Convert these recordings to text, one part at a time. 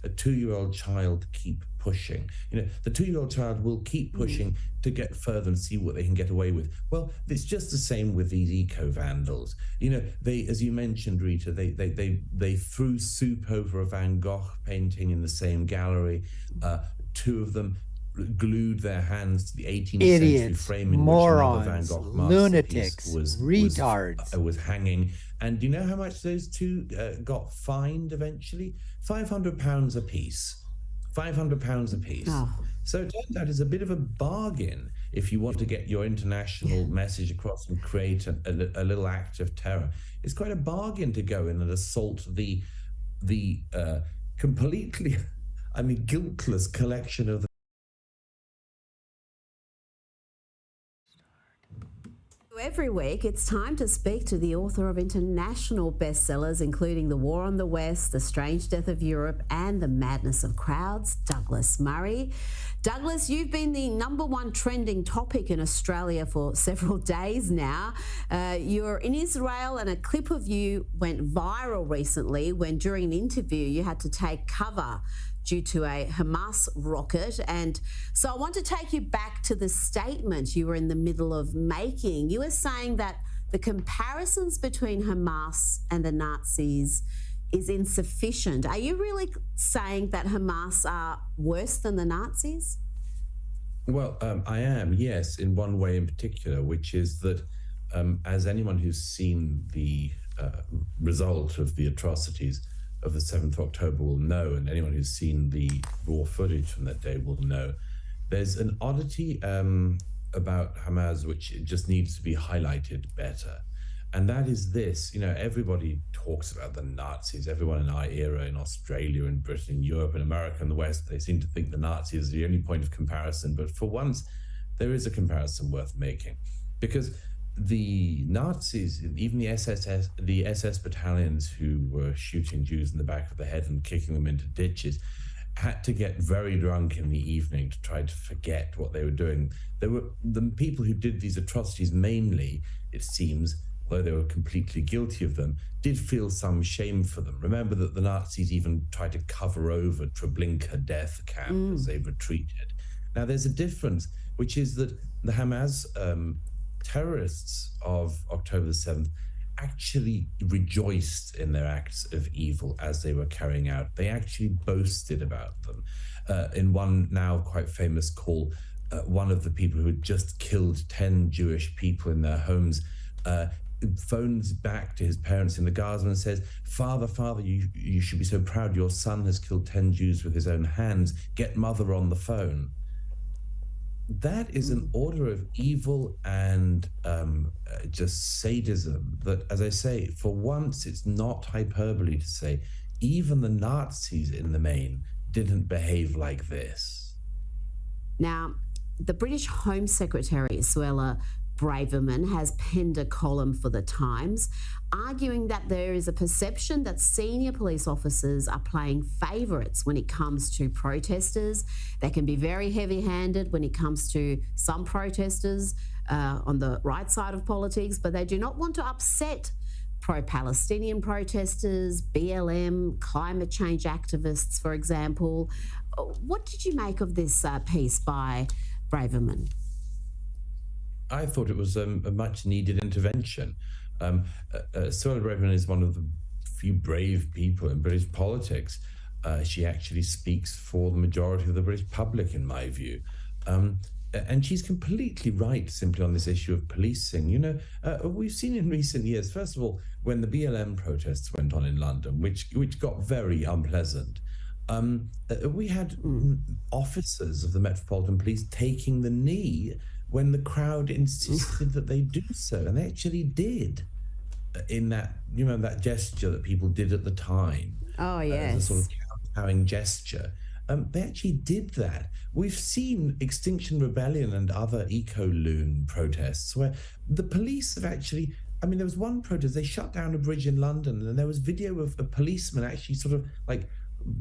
a 2-year-old child keep pushing. The 2-year-old child will keep pushing to get further and see what they can get away with. Well, it's just the same with these eco-vandals. They, as you mentioned, Rita, they threw soup over a Van Gogh painting in the same gallery. Two of them glued their hands to the 18th century frame in morons, which another Van Gogh lunatics, masterpiece retards was hanging. And do you know how much those two got fined eventually? £500 a piece. £500 a piece. Oh. So it turns out it's a bit of a bargain if you want to get your international message across and create a little act of terror. It's quite a bargain to go in and assault the completely, guiltless collection of the Every week, it's time to speak to the author of international bestsellers, including The War on the West, The Strange Death of Europe, and The Madness of Crowds, Douglas Murray. Douglas, you've been the #1 trending topic in Australia for several days now. You're in Israel, and a clip of you went viral recently when, during an interview, you had to take cover due to a HAMAS rocket. And so I want to take you back to the statement you were in the middle of making. You were saying that the comparisons between Hamas and the Nazis is insufficient. Are you really saying that Hamas are worse than the Nazis? Well, I am, yes, in one way in particular, which is that as anyone who's seen the result of the atrocities of the 7th of October will know, and anyone who's seen the raw footage from that day will know, there's an oddity about Hamas which just needs to be highlighted better. And that is this, everybody talks about the Nazis, everyone in our era in Australia and Britain, Europe and America and the West, they seem to think the Nazis are the only point of comparison. But for once, there is a comparison worth making, because the Nazis, even the SS battalions who were shooting Jews in the back of the head and kicking them into ditches, had to get very drunk in the evening to try to forget what they were doing. There were the people who did these atrocities mainly, it seems, although they were completely guilty of them, did feel some shame for them. Remember that the Nazis even tried to cover over Treblinka death camp as they retreated. Now there's a difference, which is that the Hamas terrorists of October the 7th actually rejoiced in their acts of evil as they were carrying out. They actually boasted about them. In one now quite famous call, one of the people who had just killed 10 Jewish people in their homes phones back to his parents in the Gaza and says, Father, you should be so proud. Your son has killed 10 Jews with his own hands. Get mother on the phone. That is an order of evil and just sadism that, as I say, for once, it's not hyperbole to say even the Nazis in the main didn't behave like this. Now, the British Home Secretary, Suella Braverman, has penned a column for The Times, arguing that there is a perception that senior police officers are playing favourites when it comes to protesters. They can be very heavy-handed when it comes to some protesters on the right side of politics, but they do not want to upset pro-Palestinian protesters, BLM, climate change activists, for example. What did you make of this piece by Braverman? I thought it was a much needed intervention. Suella Braverman is one of the few brave people in British politics. She actually speaks for the majority of the British public, in my view. And she's completely right simply on this issue of policing. We've seen in recent years, first of all, when the BLM protests went on in London, which got very unpleasant, we had officers of the Metropolitan Police taking the knee when the crowd insisted that they do so, and they actually did, in that, that gesture that people did at the time. Oh, yes. As a sort of kowtowing gesture. They actually did that. We've seen Extinction Rebellion and other eco-loon protests where the police have actually, there was one protest, they shut down a bridge in London, and there was video of a policeman actually sort of like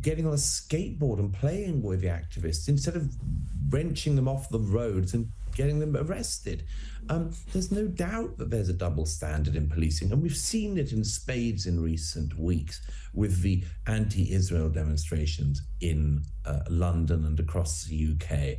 getting on a skateboard and playing with the activists instead of wrenching them off the roads and getting them arrested. There's no doubt that there's a double standard in policing, and we've seen it in spades in recent weeks with the anti-Israel demonstrations in London and across the UK.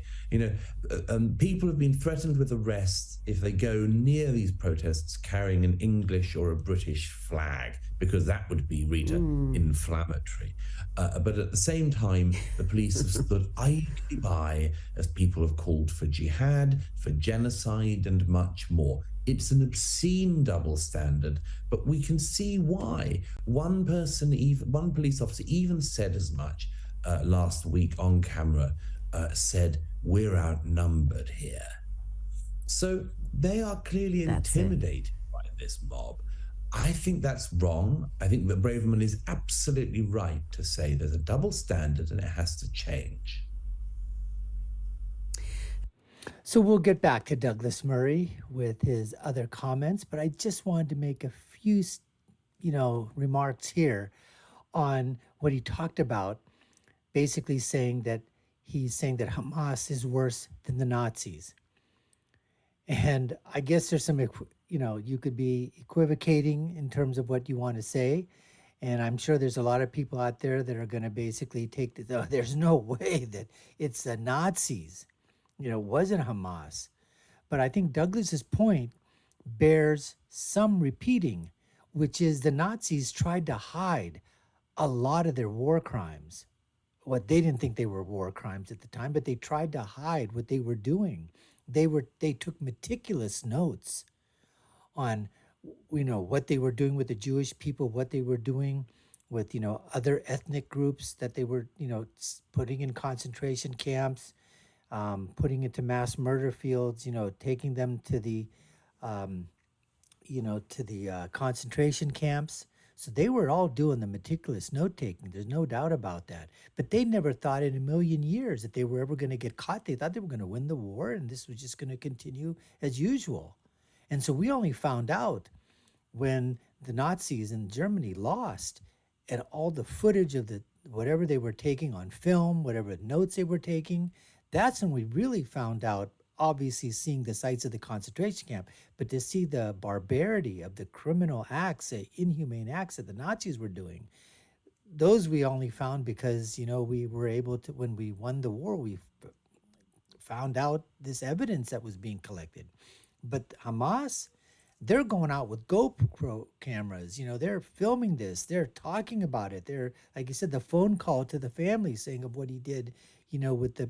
People have been threatened with arrest if they go near these protests carrying an English or a British flag, because that would be, Rita, inflammatory. But at the same time, the police have stood idly by as people have called for jihad, for genocide, and much more. It's an obscene double standard, but we can see why. One police officer even said as much last week on camera, said, "We're outnumbered here." So they are clearly intimidated by this mob. I think that's wrong. I think that Braverman is absolutely right to say there's a double standard and it has to change. So we'll get back to Douglas Murray with his other comments, but I just wanted to make a few, remarks here on what he talked about, basically saying that Hamas is worse than the Nazis. And I guess there's some, you could be equivocating in terms of what you want to say. And I'm sure there's a lot of people out there that are going to basically take there's no way that it's the Nazis, wasn't Hamas. But I think Douglas's point bears some repeating, which is the Nazis tried to hide a lot of their war crimes. What they didn't think they were war crimes at the time, but they tried to hide what they were doing. They took meticulous notes on, what they were doing with the Jewish people, what they were doing with, other ethnic groups that they were, putting in concentration camps, putting into mass murder fields, taking them to the, concentration camps. So they were all doing the meticulous note-taking. There's no doubt about that. But they never thought in a million years that they were ever going to get caught. They thought they were going to win the war, and this was just going to continue as usual. And so we only found out when the Nazis in Germany lost, and all the footage of whatever they were taking on film, whatever notes they were taking, that's when we really found out, obviously seeing the sites of the concentration camp, but to see the barbarity of the criminal acts, the inhumane acts that the Nazis were doing, those we only found because, we were able to, when we won the war, we found out this evidence that was being collected. But Hamas, they're going out with GoPro cameras, they're filming this, they're talking about it. They're, like you said, the phone call to the family saying of what he did, with the,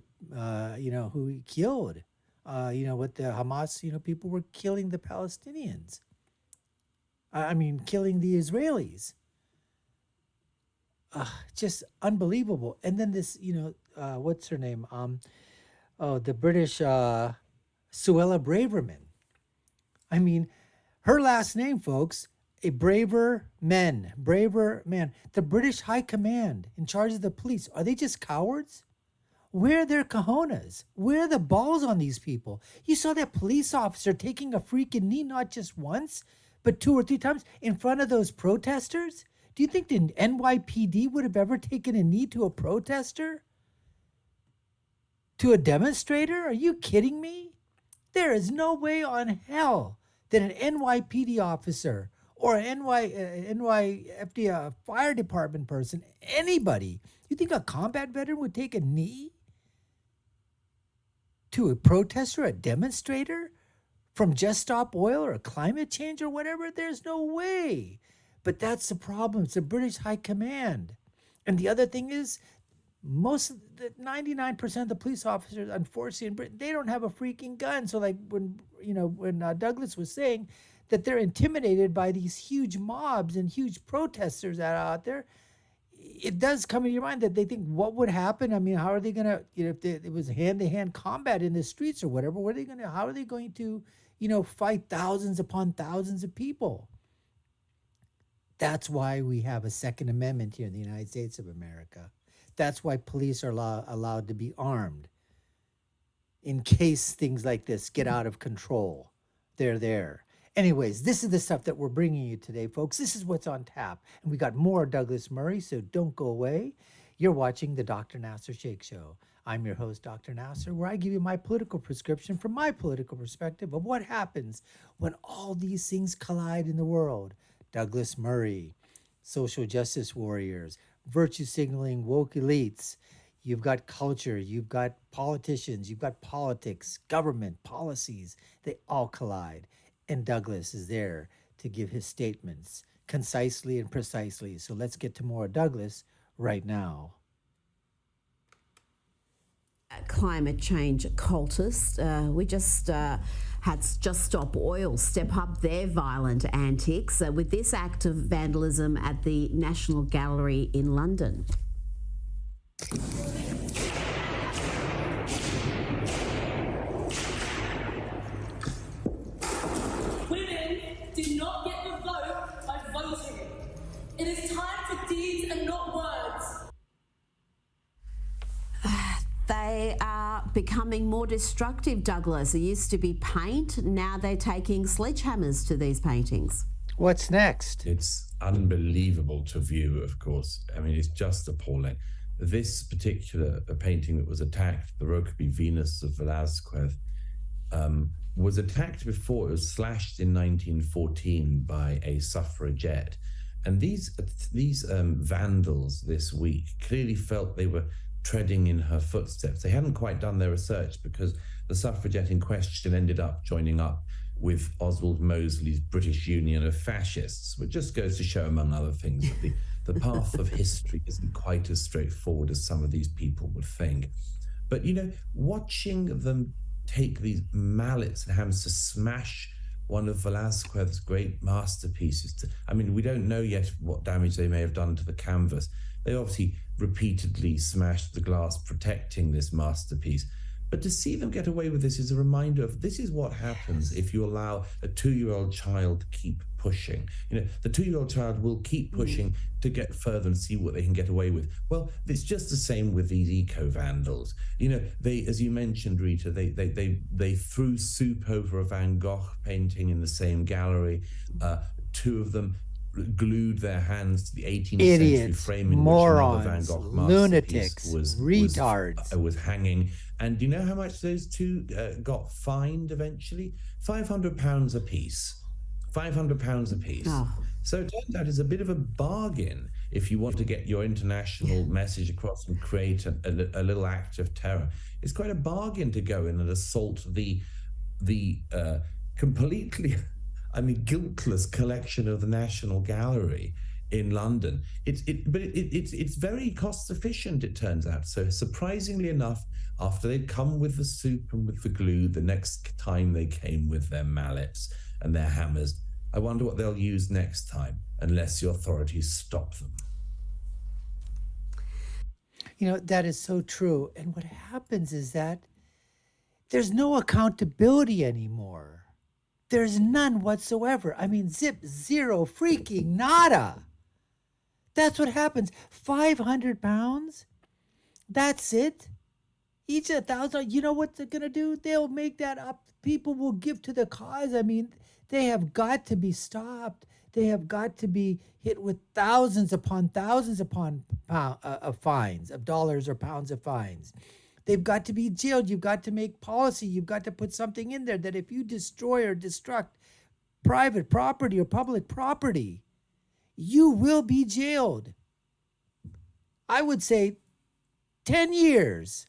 who he killed. With the Hamas, people were killing the Palestinians. Killing the Israelis. Just unbelievable. And then this, what's her name? The British Suella Braverman. Her last name, folks, a braver man. The British High Command in charge of the police, are they just cowards? Where are their cojones? Where are the balls on these people? You saw that police officer taking a freaking knee, not just once, but 2 or 3 times in front of those protesters? Do you think the NYPD would have ever taken a knee to a protester? To a demonstrator? Are you kidding me? There is no way on hell that an NYPD officer or an NYFD fire department person, anybody, you think a combat veteran would take a knee to a protester, a demonstrator from Just Stop Oil or climate change or whatever? There's no way. But that's the problem. It's the British High Command. And the other thing is, 99% of the police officers, unfortunately, in Britain, they don't have a freaking gun. So like when Douglas was saying that they're intimidated by these huge mobs and huge protesters that are out there, it does come in your mind that they think, what would happen? How are they going to, if it was hand-to-hand combat in the streets or whatever, how are they going to, fight thousands upon thousands of people? That's why we have a Second Amendment here in the United States of America. That's why police are allowed to be armed in case things like this get out of control. They're there. Anyways, this is the stuff that we're bringing you today, folks. This is what's on tap. And we got more Douglas Murray, so don't go away. You're watching the Dr. Nasir Shaikh Show. I'm your host, Dr. Nasir, where I give you my political prescription from my political perspective of what happens when all these things collide in the world. Douglas Murray, social justice warriors, virtue signaling woke elites. You've got culture, you've got politicians, you've got politics, government, policies. They all collide. And Douglas is there to give his statements concisely and precisely. So let's get to more Douglas right now. Climate change cultists. We just had Just Stop Oil step up their violent antics with this act of vandalism at the National Gallery in London. Women do not get the vote by voting. It is time for deeds and not words. They are becoming more destructive, Douglas. It used to be paint, now they're taking sledgehammers to these paintings. What's next? It's unbelievable to view, of course. I mean, it's just appalling. This particular painting that was attacked, the Rokeby Venus of Velázquez, was attacked before. It was slashed in 1914 by a suffragette. And these vandals this week clearly felt they were treading in her footsteps. They hadn't quite done their research because the suffragette in question ended up joining up with Oswald Mosley's British Union of Fascists, which just goes to show, among other things, that the path of history isn't quite as straightforward as some of these people would think. But, you know, watching them take these mallets and hammers to smash one of Velázquez's great masterpieces. I mean, we don't know yet what damage they may have done to the canvas. They obviously repeatedly smashed the glass protecting this masterpiece. But to see them get away with this is a reminder of this is what happens if you allow a 2-year-old child to keep pushing. You know, the 2-year-old child will keep pushing to get further and see what they can get away with. Well, it's just the same with these eco-vandals. You know, they, as you mentioned, Rita, they threw soup over a Van Gogh painting in the same gallery. Two of them glued their hands to the 18th century frame in morons, which another Van Gogh lunatics, masterpiece retards was hanging. And do you know how much those two got fined eventually? £500 a piece. £500 a piece. Oh. So it turns out it's a bit of a bargain if you want to get your international message across and create a little act of terror. It's quite a bargain to go in and assault the completely, I mean, guiltless collection of the National Gallery in London. It's very cost efficient, it turns out. So surprisingly enough, after they'd come with the soup and with the glue, the next time they came with their mallets and their hammers. I wonder what they'll use next time, unless the authorities stop them. You know, that is so true. And what happens is that there's no accountability anymore. There's none whatsoever. I mean, zero, freaking nada. That's what happens. 500 pounds? That's it? Each 1,000. You know what they're going to do? They'll make that up. People will give to the cause. I mean, they have got to be stopped. They have got to be hit with thousands upon of fines, of dollars or pounds of fines. They've got to be jailed. You've got to make policy. You've got to put something in there that if you destroy or destruct private property or public property, you will be jailed. I would say 10 years.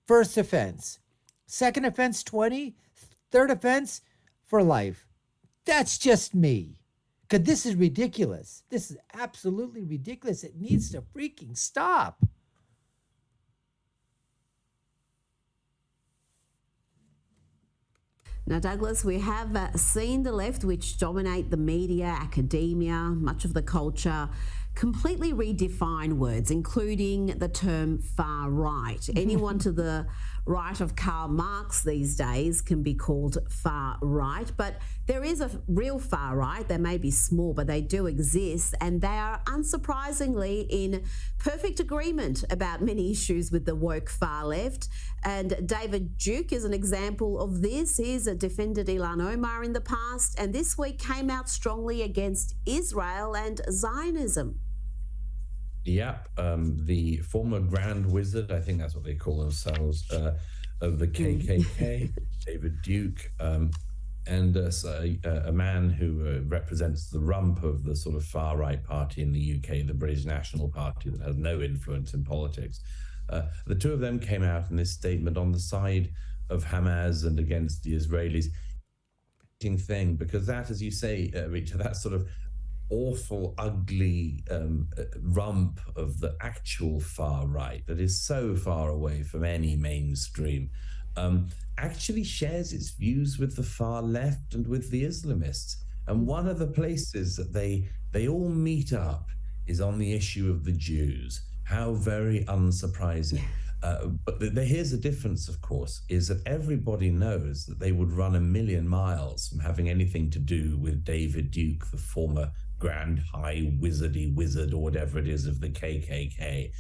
First offense. Second offense, 20. Third offense, for life. That's just me. Because this is ridiculous. This is absolutely ridiculous. It needs to freaking stop. Now, Douglas, we have seen the left, which dominate the media, academia, much of the culture, completely redefine words, including the term far right. Anyone to the right of Karl Marx these days can be called far right, but there is a real far right. They may be small, but they do exist, and they are unsurprisingly in perfect agreement about many issues with the woke far left. And David Duke is an example of this. He's defended Ilhan Omar in the past, and this week came out strongly against Israel and Zionism. Yep, the former Grand Wizard, I think that's what they call themselves, of the KKK, David Duke, and a man who represents the rump of the sort of far-right party in the UK, the British National Party, that has no influence in politics. The two of them came out in this statement on the side of Hamas and against the Israelis. Thing, because that, as you say, Rita, that sort of awful, ugly rump of the actual far right that is so far away from any mainstream, actually shares its views with the far left and with the Islamists. And one of the places that they all meet up is on the issue of the Jews. How very unsurprising. But here's the difference, of course, is that everybody knows that they would run a million miles from having anything to do with David Duke, the former Grand High Wizardy Wizard or whatever it is of the KKK.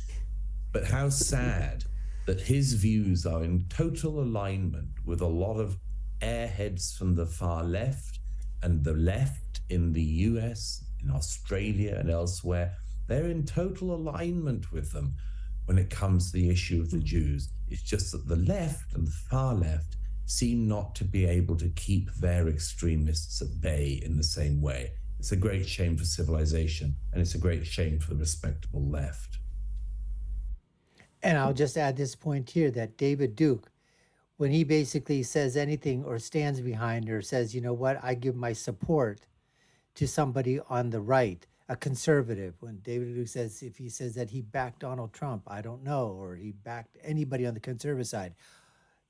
But how sad that his views are in total alignment with a lot of airheads from the far left and the left in the US, in Australia and elsewhere. They're in total alignment with them when it comes to the issue of the Jews. It's just that the left and the far left seem not to be able to keep their extremists at bay in the same way. It's a great shame for civilization, and it's a great shame for the respectable left. And I'll just add this point here that David Duke, when he basically says anything or stands behind or says, you know what, I give my support to somebody on the right, a conservative. When David Duke says, if he says that he backed Donald Trump, I don't know, or he backed anybody on the conservative side,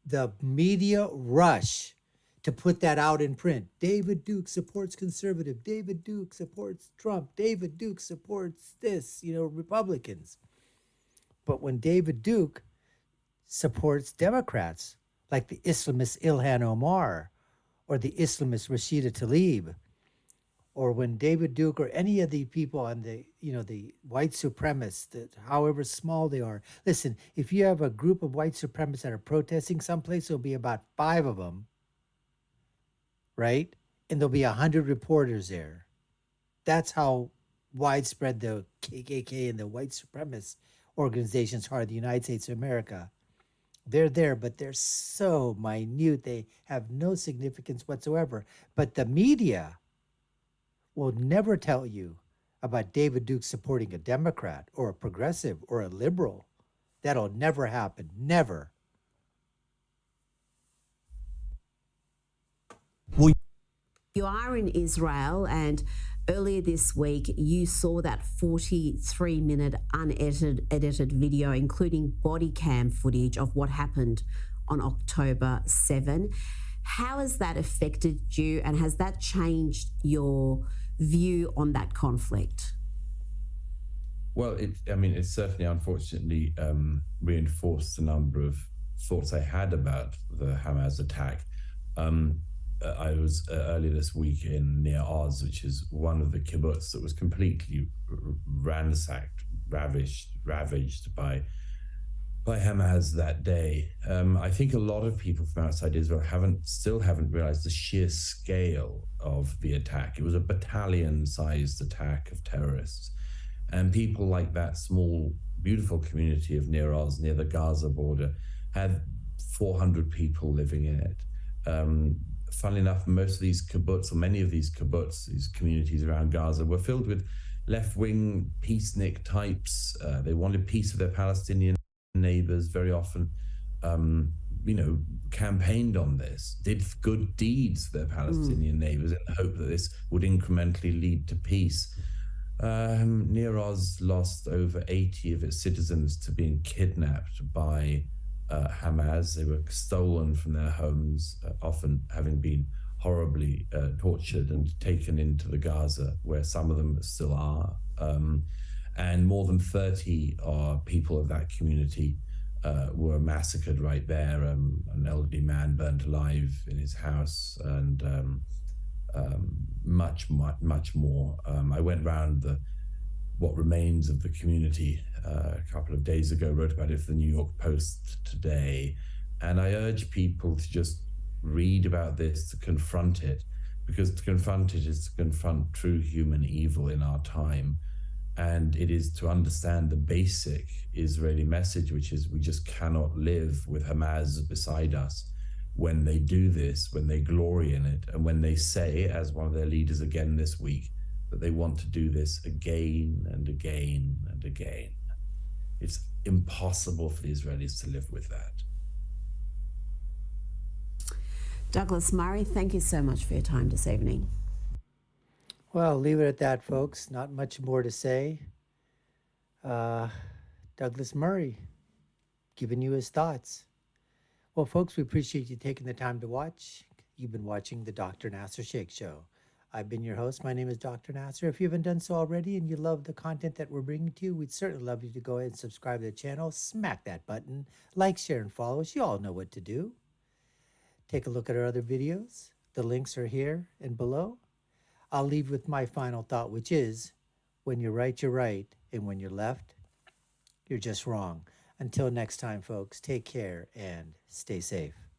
the media rush to put that out in print. David Duke supports conservative. David Duke supports Trump. David Duke supports this, Republicans. But when David Duke supports Democrats, like the Islamist Ilhan Omar or the Islamist Rashida Tlaib, or when David Duke or any of the people on the, the white supremacists, that however small they are. Listen, if you have a group of white supremacists that are protesting someplace, there'll be about 5 of them, right? And there'll be 100 reporters there. That's how widespread the KKK and the white supremacist organizations are in the United States of America. They're there, but they're so minute. They have no significance whatsoever. But the media will never tell you about David Duke supporting a Democrat or a progressive or a liberal. That'll never happen. Never. Well, you are in Israel, and earlier this week you saw that 43-minute unedited video, including body cam footage of what happened on October 7. How has that affected you, and has that changed your view on that conflict? Well, it certainly, unfortunately, reinforced a number of thoughts I had about the Hamas attack. I was earlier this week in near Oz, which is one of the kibbutz that was completely ransacked, ravaged by Hamas that day. I think a lot of people from outside Israel still haven't realized the sheer scale of the attack. It was a battalion-sized attack of terrorists. And people like that small, beautiful community of Near Oz, near the Gaza border, had 400 people living in it. Funnily enough, most of these kibbutz, or many of these kibbutz, these communities around Gaza, were filled with left-wing peacenik types. They wanted peace with their Palestinian neighbors, very often, campaigned on this, did good deeds for their Palestinian neighbors in the hope that this would incrementally lead to peace. Near Oz lost over 80 of its citizens to being kidnapped by Hamas. They were stolen from their homes, often having been horribly tortured and taken into the Gaza, where some of them still are. And more than 30 people of that community were massacred right there. An elderly man burnt alive in his house, and much more. I went round what remains of the community a couple of days ago, wrote about it for the New York Post today, and I urge people to just read about this, to confront it, because to confront it is to confront true human evil in our time. And it is to understand the basic Israeli message, which is we just cannot live with Hamas beside us when they do this, when they glory in it, and when they say, as one of their leaders again this week, that they want to do this again and again and again. It's impossible for the Israelis to live with that. Douglas Murray, thank you so much for your time this evening. Well, leave it at that, folks. Not much more to say. Douglas Murray giving you his thoughts. Well, folks, we appreciate you taking the time to watch. You've been watching the Dr. Nasir Shaikh Show. I've been your host. My name is Dr. Nasir. If you haven't done so already and you love the content that we're bringing to you, we'd certainly love you to go ahead and subscribe to the channel. Smack that button. Like, share, and follow us. You all know what to do. Take a look at our other videos. The links are here and below. I'll leave with my final thought, which is, when you're right, you're right. And when you're left, you're just wrong. Until next time, folks, take care and stay safe.